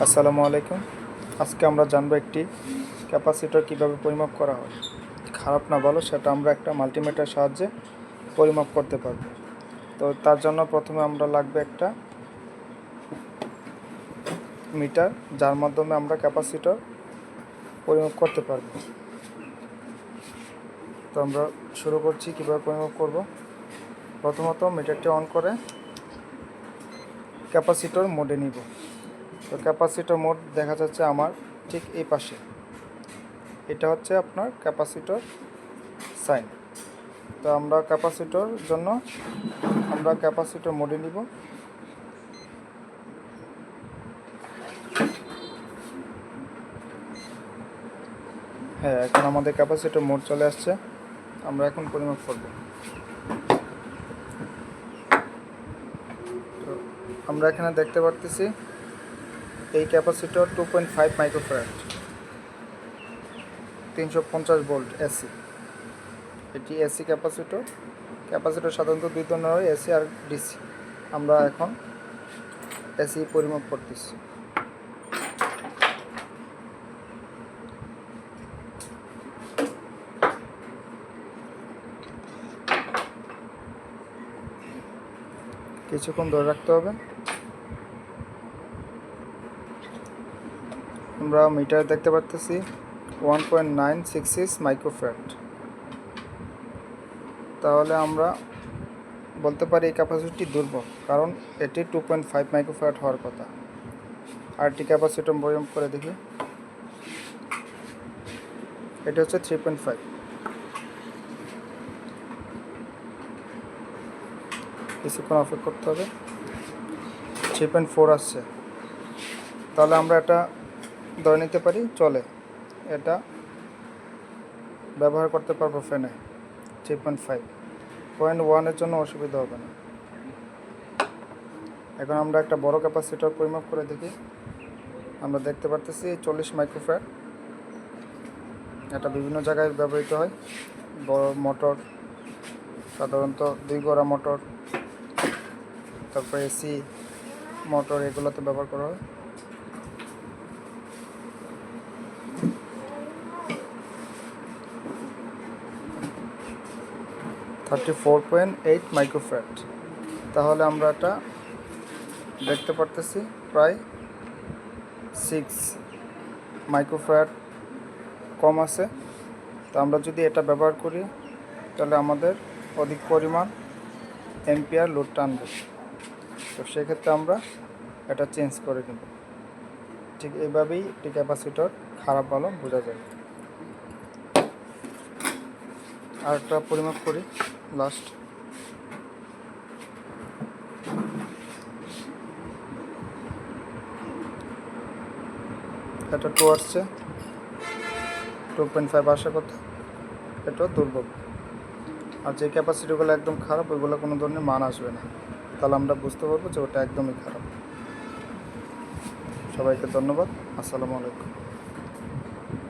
আসসালামু আলাইকুম। আজকে আমরা জানবো একটি ক্যাপাসিটর কিভাবে পরিমাপ করা হয়। খারাপ না ভালো সেটা আমরা একটা মাল্টিমিটার সাহায্যে পরিমাপ করতে পারবো। তো তার জন্য প্রথমে আমরা লাগবে একটা মিটার, যার মাধ্যমে আমরা ক্যাপাসিটর পরিমাপ করতে পারবো। তো আমরা শুরু করছি কিভাবে পরিমাপ করব। প্রথমত মিটারটি অন করে ক্যাপাসিটর মোডে নিব। তো ক্যাপাসিটর মোড দেখা যাচ্ছে আমার ঠিক এই পাশে। এটা হচ্ছে আপনার ক্যাপাসিটর সাইন। তো আমরা ক্যাপাসিটর জন্য আমরা ক্যাপাসিটর মোডে নিব। হ্যাঁ, এখন আমাদের ক্যাপাসিটর মোড চলে আসছে। আমরা এখন পরিমাপ করব। তো আমরা এখানে দেখতে পারতেছি এই ক্যাপাসিটর 2.5 মাইক্রোফ্যারাড, 350 ভোল্ট এসি। এটি এসি ক্যাপাসিটর। ক্যাপাসিটর সাধারণত দুই ধরনের হয়, এসি আর ডিসি। আমরা এখন এসি পরিমাপ করতেছি। কিছুক্ষণ ধরে রাখতে হবে। আমরা মিটার দেখতে পাচ্ছি 1.966 মাইক্রোফ্যারাড। তাহলে আমরা বলতে পারি এই ক্যাপাসিটি দুর্বল, কারণ এটি 2.5 মাইক্রোফ্যারাড হওয়ার কথা। আরটি ক্যাপাসিটর পরিমাপ করে দেখি। এটা হচ্ছে 3.5। কিছুক্ষণ অপেক্ষা করতে হবে। 3.4 আসছে। তাহলে আমরা এটা ধরে নিতে পারি চলে, এটা ব্যবহার করতে পারবো ফ্যানে। 3.5 0.1 জন্য অসুবিধা হবে না। এখন আমরা একটা বড় ক্যাপাসিটর পরিমাপ করে দেখি। আমরা দেখতে পারতেছি 40 মাইক্রোফ্যারাড। এটা বিভিন্ন জায়গায় ব্যবহৃত হয়। বড় মোটর, সাধারণত 2 গড়া মোটর, তারপরে এসি মোটর, এগুলোতে ব্যবহার করা হয়। (34.8 মাইক্রোফ্যারাড। তাহলে আমরা এটা দেখতে পারতেছি প্রায় 6 মাইক্রোফ্যারাড কম আছে। তো আমরা যদি এটা ব্যবহার করি তাহলে আমাদের অধিক পরিমাণ অ্যাম্পিয়ার লোড টানবে। তো সেক্ষেত্রে আমরা এটা চেঞ্জ করে দেব। ঠিক এইভাবেই একটি ক্যাপাসিটর খারাপ ভালো বোঝা যায়। আর একটা পরিমাপ করি লাস্ট। এটা 2 আসছে, 2.5 আশা কথা। এটা দুর্বল। আর যে ক্যাপাসিটিগুলো একদম খারাপ, ওইগুলো কোনো ধরনের মান আসবে না। তাহলে আমরা বুঝতে পারবো যে ওটা একদমই খারাপ। সবাইকে ধন্যবাদ। আসসালামু আলাইকুম।